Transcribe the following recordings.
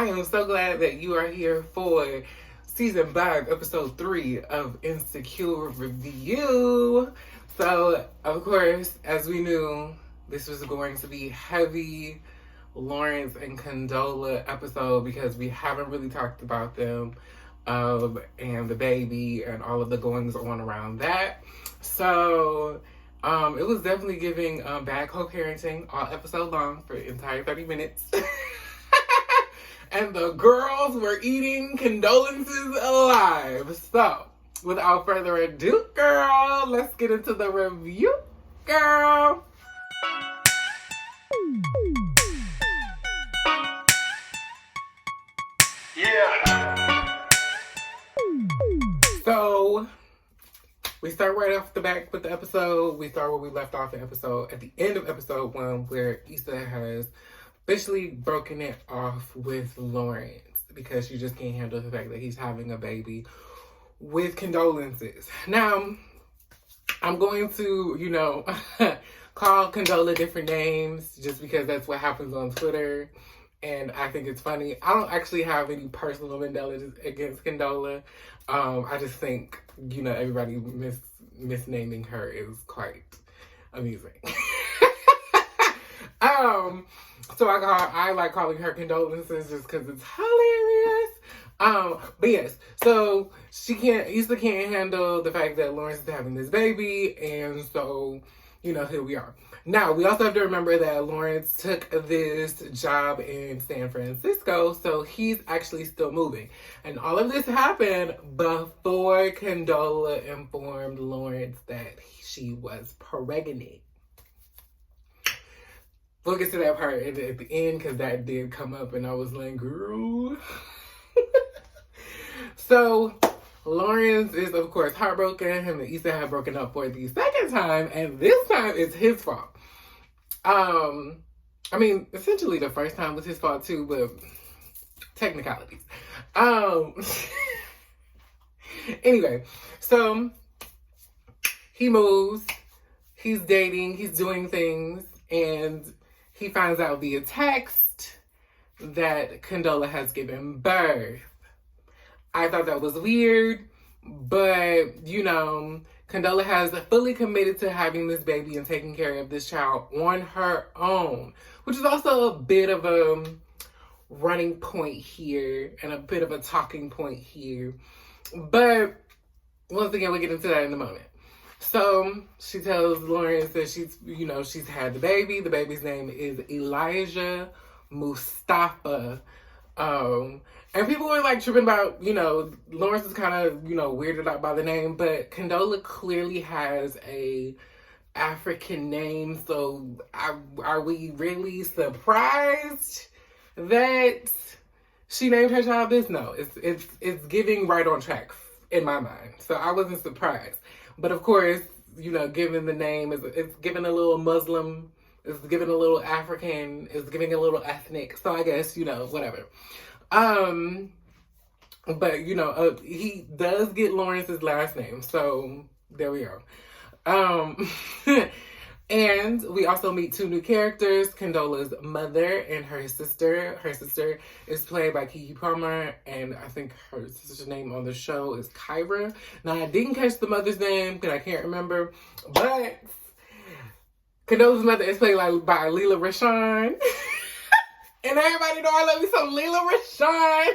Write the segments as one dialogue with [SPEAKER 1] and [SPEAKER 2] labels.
[SPEAKER 1] I am so glad that you are here for season 5, episode 3 of Insecure Review. So, of course, as we knew, this was going to be heavy Lawrence and Condola episode because we haven't really talked about them and the baby and all of the goings on around that. So, it was definitely giving bad co-parenting all episode long for the entire 30 minutes. And the girls were eating condolences alive. So, without further ado, girl, let's get into the review, girl. Yeah. So, we start right off the back with the episode. We start where we left off the episode at the end of episode 1, where Issa has officially broken it off with Lawrence because she just can't handle the fact that he's having a baby with Condolences. Now, I'm going to, call Condola different names just because that's what happens on Twitter. And I think it's funny. I don't actually have any personal vendettas against Condola. I just think, everybody misnaming her is quite amusing. So I like calling her Condolences just because it's hilarious. But yes, so Issa can't handle the fact that Lawrence is having this baby, and so, here we are. Now, we also have to remember that Lawrence took this job in San Francisco, so he's actually still moving. And all of this happened before Condola informed Lawrence that she was pregnant. We'll get to that part at the end because that did come up and I was like, girl. So, Lawrence is, of course, heartbroken. Him and Issa have broken up for the second time, and this time it's his fault. Essentially the first time was his fault too, but technicalities. Anyway, so he moves, he's dating, he's doing things, and he finds out via text that Condola has given birth. I thought that was weird, but, Condola has fully committed to having this baby and taking care of this child on her own, which is also a bit of a running point here and a bit of a talking point here. But once again, we'll get into that in a moment. So she tells Lawrence that she's had the baby. The baby's name is Elijah Mustafah. And people were like tripping about, Lawrence is kind of, weirded out by the name, but Condola clearly has a African name. So are we really surprised that she named her child this? No, it's giving right on track in my mind. So I wasn't surprised. But of course, given the name, it's giving a little Muslim, it's giving a little African, it's giving a little ethnic. So I guess, whatever. But he does get Lawrence's last name. So there we go. And we also meet 2 new characters, Condola's mother and her sister. Her sister is played by Keke Palmer, and I think her sister's name on the show is Kyra. Now, I didn't catch the mother's name because I can't remember, but Condola's mother is played by Lela Rashawn. And everybody know I love me some Lela Rashawn.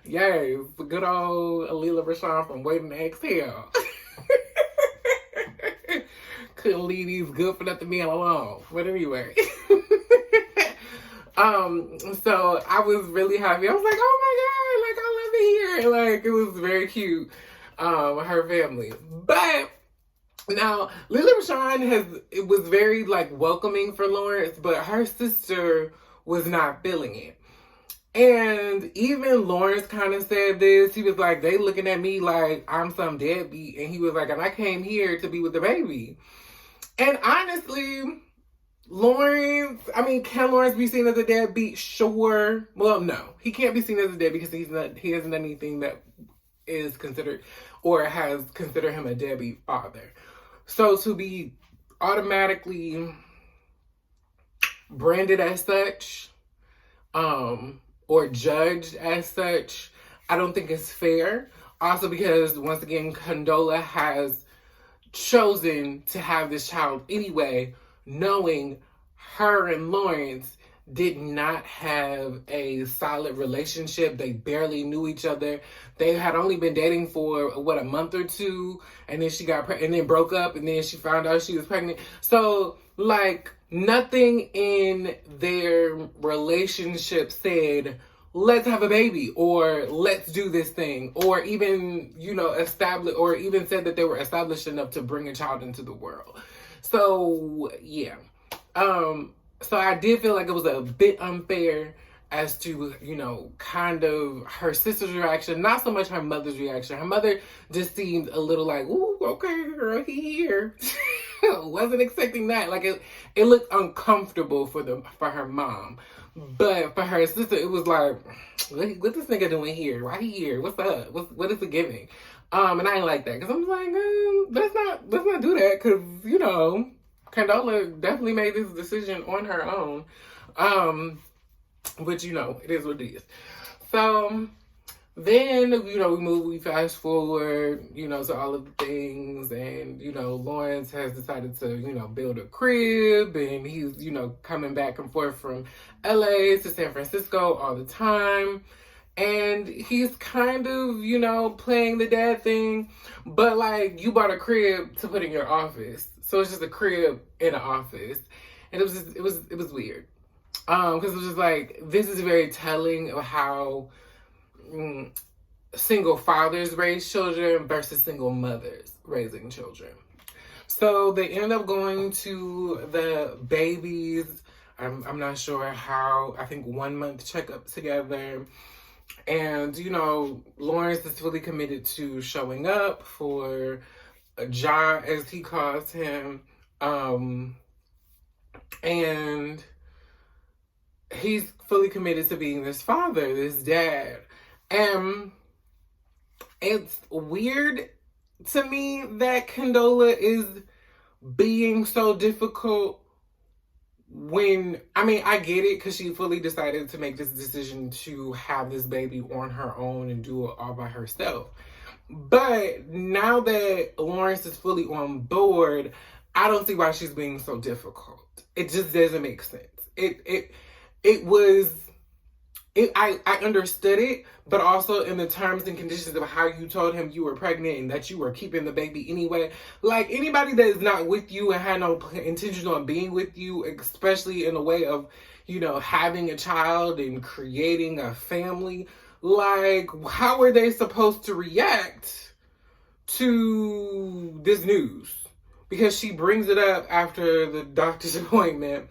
[SPEAKER 1] Yes, good old Lela Rashawn from Waiting to Exhale. Couldn't leave these good for nothing men alone. But anyway. So I was really happy. I was like, oh my God, I love it here. It was very cute. Her family. But now, Lela Rashawn was very welcoming for Lawrence, but her sister was not feeling it. And even Lawrence kind of said this. He was like, they looking at me like I'm some deadbeat. And he was like, and I came here to be with the baby. And honestly, can Lawrence be seen as a deadbeat? Sure. Well, no. He can't be seen as a deadbeat because he hasn't done anything that is considered or has considered him a deadbeat father. So to be automatically branded as such or judged as such. I don't think it's fair. Also because, once again, Condola has chosen to have this child anyway, knowing her and Lawrence did not have a solid relationship. They barely knew each other. They had only been dating for a month or two, and then she got pregnant, and then broke up, and then she found out she was pregnant. So like, nothing in their relationship said, let's have a baby, or let's do this thing, or even, establish, or even said that they were established enough to bring a child into the world. So yeah. So I did feel like it was a bit unfair as to, kind of her sister's reaction, not so much her mother's reaction. Her mother just seemed a little like, ooh, okay, girl, he here. Wasn't expecting that. Like, it looked uncomfortable for her mom. But for her sister, it was like, what this nigga doing here? Why he here? What's up? What is it giving? And I didn't like that, because I'm like, let's not do that, because, Condola definitely made this decision on her own. Which, it is what it is. So then, we fast forward, to all of the things, and, Lawrence has decided to, build a crib, and he's, coming back and forth from LA to San Francisco all the time. And he's kind of, playing the dad thing, but like, you bought a crib to put in your office. So it's just a crib in an office. And it was weird. Because it was just like, this is very telling of how single fathers raise children versus single mothers raising children. So they end up going to the babies, I'm not sure how, I think 1 month checkup together. And, Lawrence is fully committed to showing up for John, as he calls him. And he's fully committed to being this father, this dad. And it's weird to me that Condola is being so difficult when, I get it, because she fully decided to make this decision to have this baby on her own and do it all by herself. But now that Lawrence is fully on board, I don't see why she's being so difficult. It just doesn't make sense. I understood it, but also in the terms and conditions of how you told him you were pregnant and that you were keeping the baby anyway. Like, anybody that is not with you and had no intention on being with you, especially in a way of, having a child and creating a family, like, how are they supposed to react to this news? Because she brings it up after the doctor's appointment,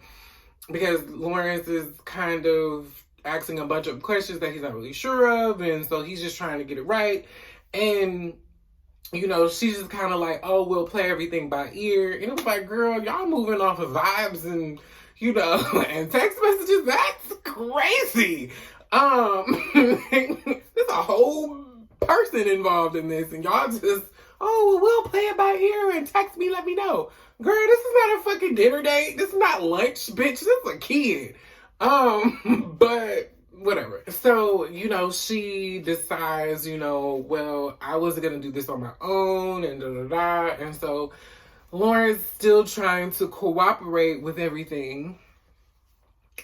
[SPEAKER 1] because Lawrence is kind of asking a bunch of questions that he's not really sure of, and so he's just trying to get it right. And, she's just kind of like, oh, we'll play everything by ear. And it was like, girl, y'all moving off of vibes and, and text messages. That's crazy. There's a whole person involved in this, and y'all just, oh, well, we'll play it by ear and text me, let me know. Girl, this is not a fucking dinner date. This is not lunch, bitch. This is a kid. But whatever. So, she decides, well, I wasn't going to do this on my own, and da-da-da. And so Lawrence, still trying to cooperate with everything,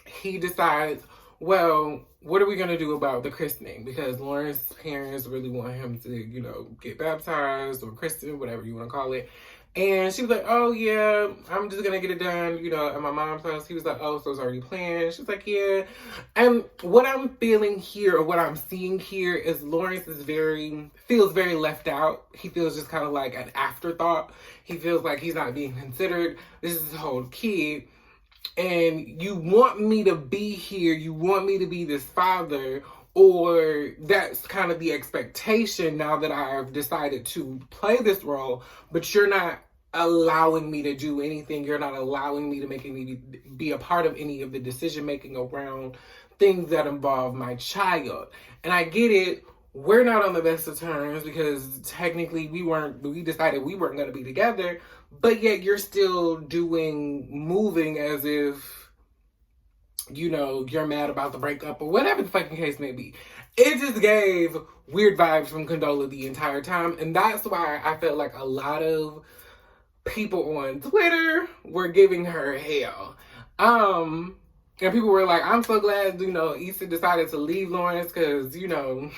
[SPEAKER 1] he decides, well, what are we going to do about the christening? Because Lawrence's parents really want him to, get baptized or christened, whatever you want to call it. And she was like, oh, yeah, I'm just going to get it done, at my mom's house. He was like, oh, so it's already planned. She was like, yeah. And what I'm feeling here, or what I'm seeing here, is Lawrence feels very left out. He feels just kind of like an afterthought. He feels like he's not being considered. This is his whole kid. And you want me to be here. You want me to be this father. Or that's kind of the expectation now that I've decided to play this role, but you're not allowing me to do anything. You're not allowing me to be a part of any of the decision making around things that involve my child. And I get it. We're not on the best of terms because technically we decided we weren't going to be together, but yet you're still moving as if you know, you're mad about the breakup or whatever the fucking case may be. It just gave weird vibes from Condola the entire time. And that's why I felt like a lot of people on Twitter were giving her hell. And people were like, I'm so glad, you know, Issa decided to leave Lawrence because, you know,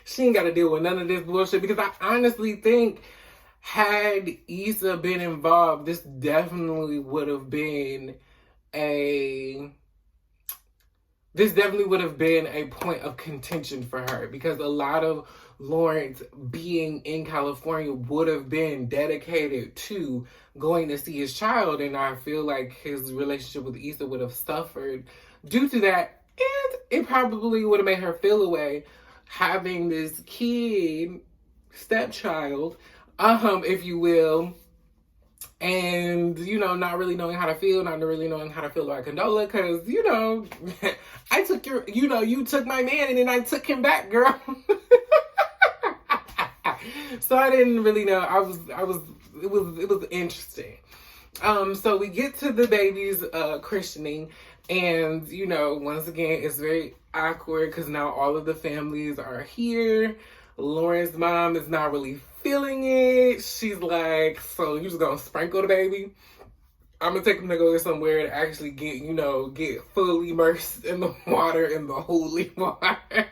[SPEAKER 1] she ain't got to deal with none of this bullshit. Because I honestly think had Issa been involved, this definitely would have been a point of contention for her, because a lot of Lawrence being in California would have been dedicated to going to see his child, and I feel like his relationship with Issa would have suffered due to that, and it probably would have made her feel away having this kid, stepchild, if you will, and, you know, not really knowing how to feel, not really knowing how to feel about Condola, because, you know, I took your, you know, you took my man and then I took him back, girl. So I didn't really know. It was interesting. So we get to the baby's christening, and, you know, once again, it's very awkward because now all of the families are here. Lauren's mom is not really feeling it. She's like, so you just gonna sprinkle the baby? I'm gonna take him to go somewhere to actually get, you know, get fully immersed in the water, in the holy water.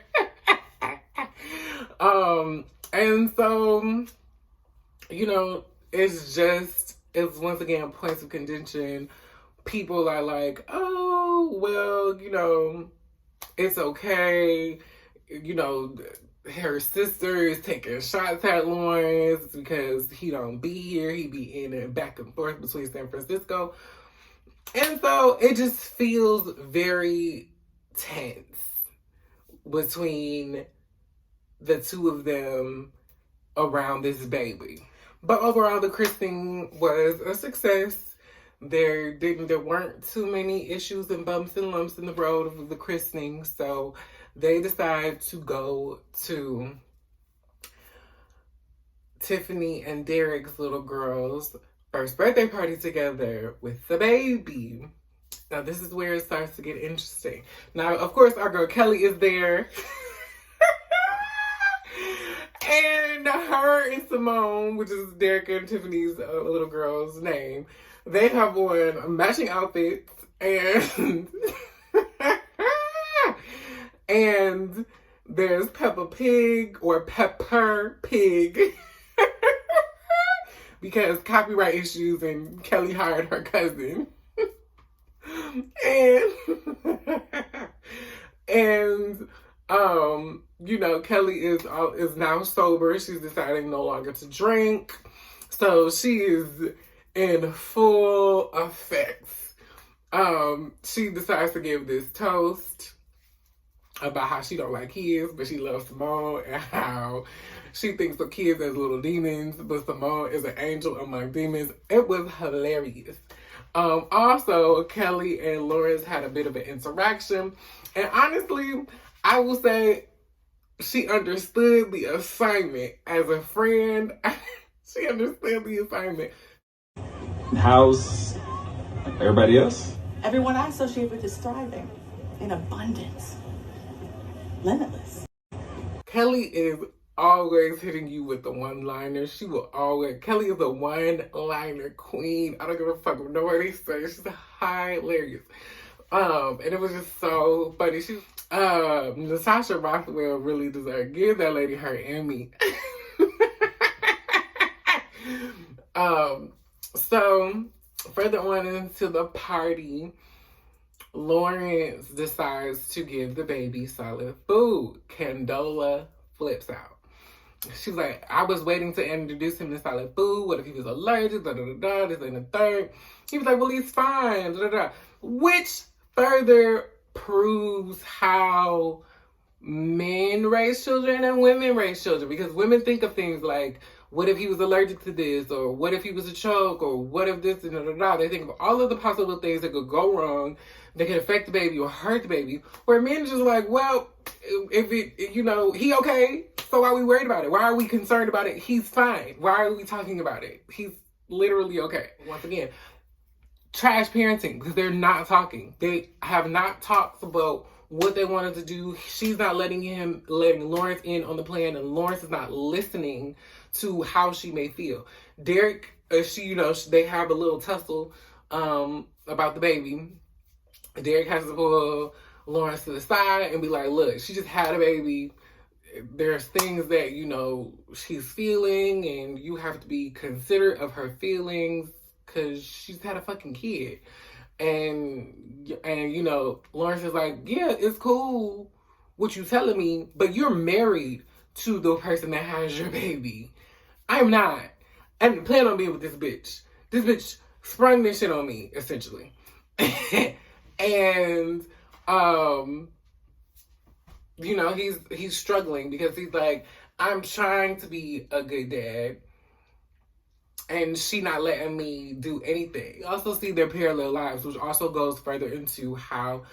[SPEAKER 1] And so, you know, it's once again points of contention. People are like, oh, well, you know, it's okay. You know, her sister is taking shots at Lawrence because he don't be here. He be in and back and forth between San Francisco. And so it just feels very tense between the two of them around this baby. But overall, the christening was a success. There weren't too many issues and bumps and lumps in the road of the christening, so they decided to go to Tiffany and Derek's little girl's first birthday party together with the baby. Now, this is where it starts to get interesting. Now, of course, our girl Kelly is there. And her and Simone, which is Derek and Tiffany's little girl's name, they have on matching outfits, and and there's Peppa Pig, or Pepper Pig, because copyright issues, and Kelly hired her cousin. And you know, Kelly is now sober. She's deciding no longer to drink. So she is in full effect. She decides to give this toast about how she don't like kids, but she loves Simone, and how she thinks of kids as little demons, but Simone is an angel among demons. It was hilarious. Also, Kelly and Lawrence had a bit of an interaction, and honestly, I will say she understood the assignment as a friend. She understood the assignment.
[SPEAKER 2] How's everybody else?
[SPEAKER 3] Everyone I associate with is thriving in abundance, limitless.
[SPEAKER 1] Kelly is always hitting you with the one-liner. Kelly is a one-liner queen. I don't give a fuck what nobody says. She's hilarious. And it was just so funny. Natasha Rothwell really deserved. Give that lady her Emmy. So further on into the party, Lawrence decides to give the baby solid food. Condola flips out. She's like, I was waiting to introduce him to solid food. What if he was allergic? Da, da, da, da, this and the third. He was like, well, he's fine. Da, da, da. Which further proves how men raise children and women raise children. Because women think of things like, what if he was allergic to this? Or what if he was a choke? Or what if this? And da, da, da. They think of all of the possible things that could go wrong, that could affect the baby or hurt the baby. Where men are just like, well, if it, you know, he okay, so why are we worried about it? Why are we concerned about it? He's fine. Why are we talking about it? He's literally okay. Once again, trash parenting because they're not talking. They have not talked about what they wanted to do. She's not letting Lawrence in on the plan, and Lawrence is not listening to how she may feel. Derek, they have a little tussle about the baby. Derek has to pull Lawrence to the side and be like, look, she just had a baby. There's things that, she's feeling, and you have to be considerate of her feelings because she's had a fucking kid. And Lawrence is like, yeah, it's cool what you telling me, but you're married to the person that has your baby. I'm not. I didn't plan on being with this bitch. This bitch sprung this shit on me, essentially. And, he's struggling because he's like, I'm trying to be a good dad, and she not letting me do anything. You also see their parallel lives, which also goes further into how,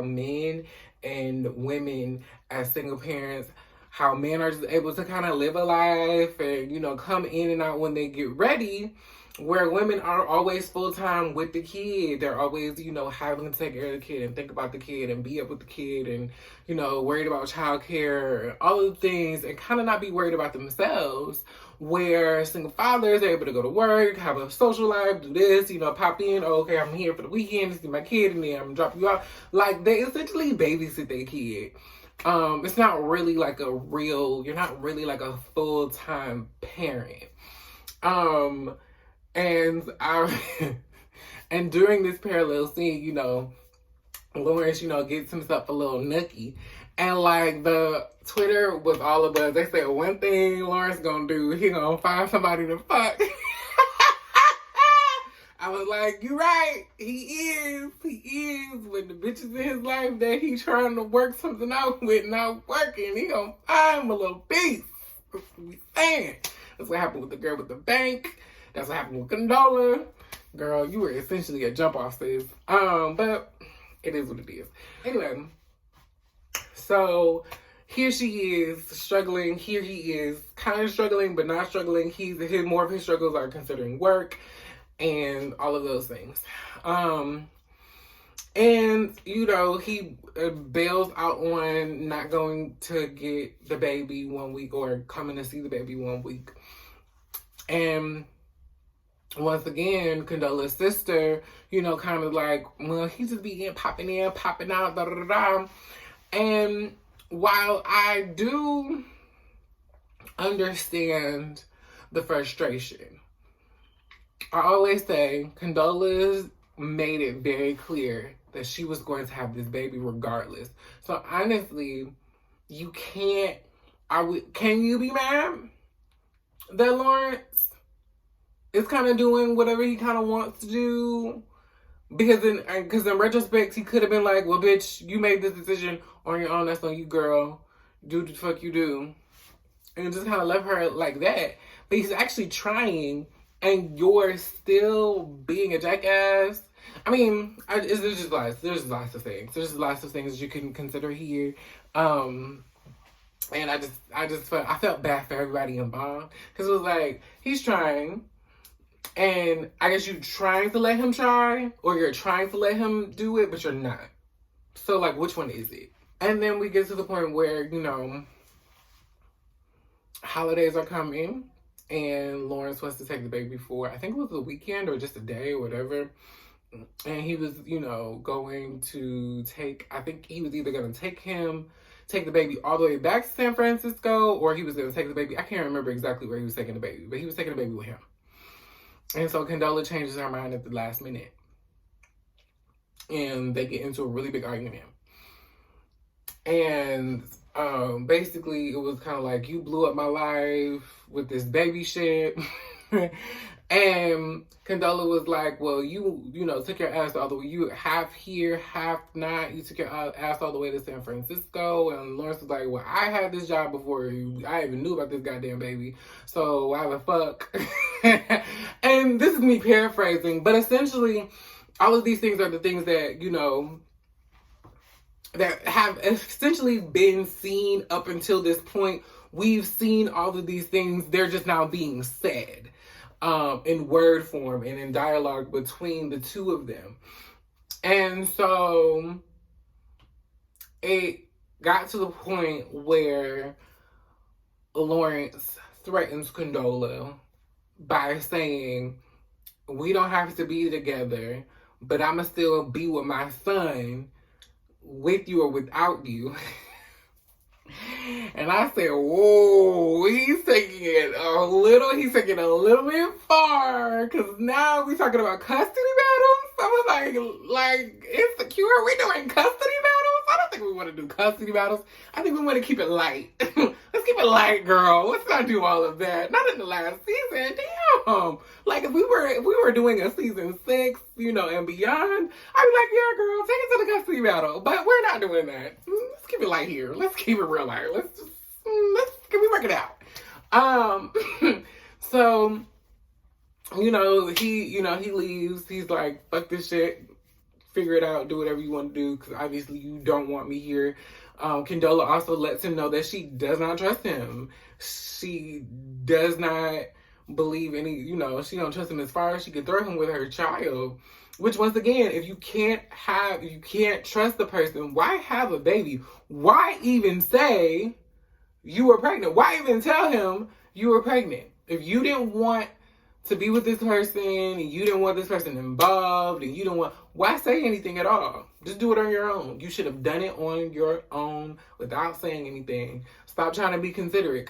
[SPEAKER 1] men and women as single parents, how men are just able to kind of live a life and, come in and out when they get ready, where women are always full-time with the kid. They're always, having to take care of the kid and think about the kid and be up with the kid and, worried about childcare, all of the things, and kind of not be worried about themselves, where single fathers are able to go to work, have a social life, do this, pop in, okay, I'm here for the weekend to see my kid, and then I'm gonna drop you off. Like, they essentially babysit their kid. It's not really like you're not really like a full-time parent. And and during this parallel scene, Lawrence, gets himself a little nookie. And like the Twitter was all of us. They said one thing Lawrence gonna do, he gonna find somebody to fuck. I was like, you're right. He is. When the bitches in his life that he's trying to work something out with not working, he gonna find him a little beast. That's what we saying. That's what happened with the girl with the bank. That's what happened with Condola. Girl, you were essentially a jump off, sis. But it is what it is. Anyway, so here she is struggling. Here he is kind of struggling, but not struggling. More of his struggles are considering work and all of those things. And, he bails out on not going to get the baby 1 week or coming to see the baby 1 week. And once again, Condola's sister, kind of like, well, he just be popping in, popping out, da da da da. And while I do understand the frustration, I always say Condola's made it very clear that she was going to have this baby regardless. So honestly, can you be mad that Lawrence is kind of doing whatever he kind of wants to do? Because in retrospect, he could have been like, well, bitch, you made this decision on your own. That's on you, girl. Do what the fuck you do. And just kind of left her like that. But he's actually trying, and you're still being a jackass. I mean, there's just lots of things. There's lots of things you can consider here. And I felt bad for everybody involved. Because it was like, he's trying. And I guess you're trying to let him try, or you're trying to let him do it, but you're not. So, like, which one is it? And then we get to the point where, holidays are coming, and Lawrence wants to take the baby for, I think it was a weekend or just a day or whatever. And he was, going to I think he was either going to take the baby all the way back to San Francisco, or he was going to take the baby. I can't remember exactly where he was taking the baby, but he was taking the baby with him. And so Condola changes her mind at the last minute. And they get into a really big argument. And basically it was kind of like, you blew up my life with this baby shit. And Condola was like, well, you took your ass all the way. You half here, half not. You took your ass all the way to San Francisco. And Lawrence was like, well, I had this job before you. I even knew about this goddamn baby. So why the fuck? And this is me paraphrasing. But essentially, all of these things are the things that, that have essentially been seen up until this point. We've seen all of these things. They're just now being said. in word form and in dialogue between the two of them. And so it got to the point where Lawrence threatens Condola by saying, we don't have to be together, but I'ma still be with my son, with you or without you. And I said, whoa, he's taking it a little bit far, because now we're talking about custody battles. I was like, insecure, we doing custody battles? I don't think we want to do custody battles. I think we want to keep it light. Let's keep it light, girl. Let's not do all of that. Not in the last season. Damn. Like, if we were doing a season 6, and beyond, I'd be like, yeah, girl, take it to the custody battle. But we're not doing that. Let's keep it light here. Let's keep it real light. Can we work it out? So, he leaves. He's like, fuck this shit. Figure it out. Do whatever you want to do, because obviously you don't want me here. Condola also lets him know that she does not trust him. She does not believe any, she don't trust him as far as she could throw him with her child. Which, once again, if you can't trust the person, why have a baby? Why even say you were pregnant? Why even tell him you were pregnant? If you didn't want to be with this person, and you didn't want this person involved, and you don't want, why say anything at all? Just do it on your own. You should have done it on your own without saying anything. Stop trying to be considerate,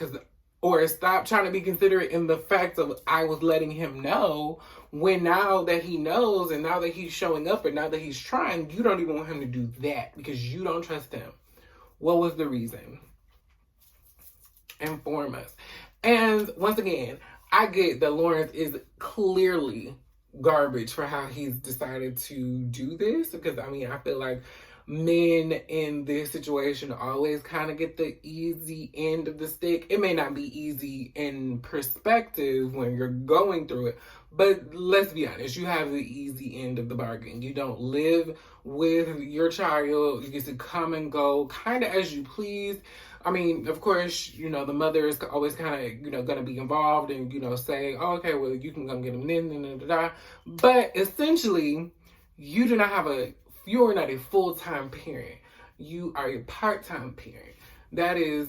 [SPEAKER 1] or stop trying to be considerate in the fact of, I was letting him know, when now that he knows, and now that he's showing up, and now that he's trying, you don't even want him to do that because you don't trust him. What was the reason? Inform us. And once again, I get that Lawrence is clearly garbage for how he's decided to do this, because I feel like men in this situation always kind of get the easy end of the stick. It may not be easy in perspective when you're going through it, but let's be honest, you have the easy end of the bargain. You don't live with your child. You get to come and go kind of as you please. Of course, the mother is always kind of, going to be involved and, say, oh, okay, well, you can come get him then. But essentially, you are not a full-time parent. You are a part-time parent. That is,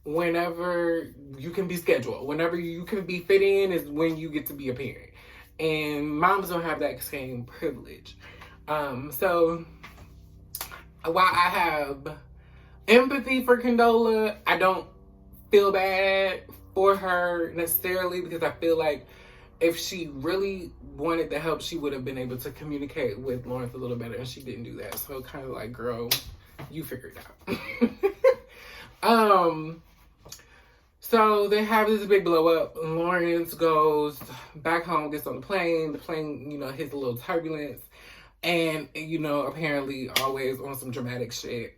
[SPEAKER 1] whenever you can be scheduled, whenever you can be fit in is when you get to be a parent. And moms don't have that same privilege. So while I have empathy for Condola, I don't feel bad for her necessarily, because I feel like if she really wanted the help, she would have been able to communicate with Lawrence a little better, and she didn't do that. So kind of like, girl, you figure it out. So they have this big blow up. Lawrence goes back home, gets on the plane. The plane, hits a little turbulence, and apparently always on some dramatic shit.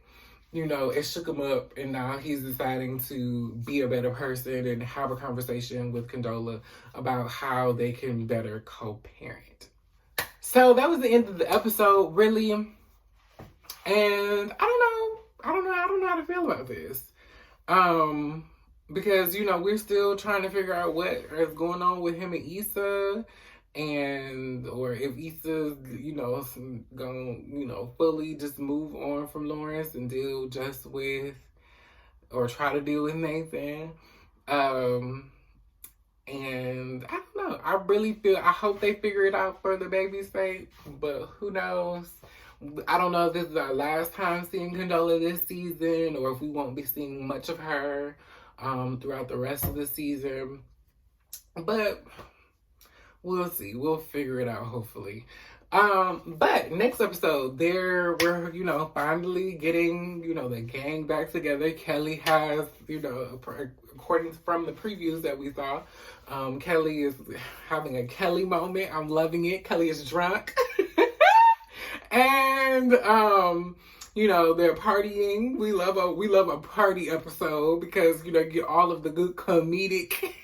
[SPEAKER 1] It shook him up, and now he's deciding to be a better person and have a conversation with Condola about how they can better co-parent. So that was the end of the episode, really. And I don't know how to feel about this. Because, we're still trying to figure out what is going on with him and Issa. Or if Issa's, gonna, fully just move on from Lawrence and deal just with, or try to deal with Nathan. And I don't know. I hope they figure it out for the baby's sake, but who knows? I don't know if this is our last time seeing Condola this season, or if we won't be seeing much of her throughout the rest of the season. But we'll see. We'll figure it out, hopefully. But next episode, we're, finally getting, the gang back together. Kelly has, according from the previews that we saw, Kelly is having a Kelly moment. I'm loving it. Kelly is drunk. And, they're partying. We love a party episode because, get all of the good comedic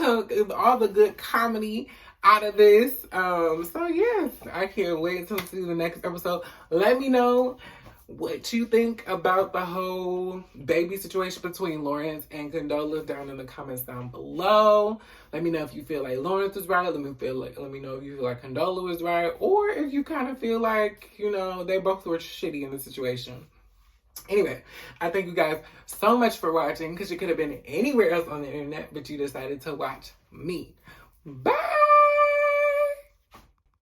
[SPEAKER 1] all the good comedy out of this. So yes, I can't wait to see the next episode. Let me know what you think about the whole baby situation between Lawrence and Condola down in the comments down below. Let me know if you feel like Lawrence was right. Let me know if you feel like Condola was right, or if you kind of feel like, you know, they both were shitty in the situation. Anyway, I thank you guys so much for watching, because you could have been anywhere else on the internet, but you decided to watch me. Bye!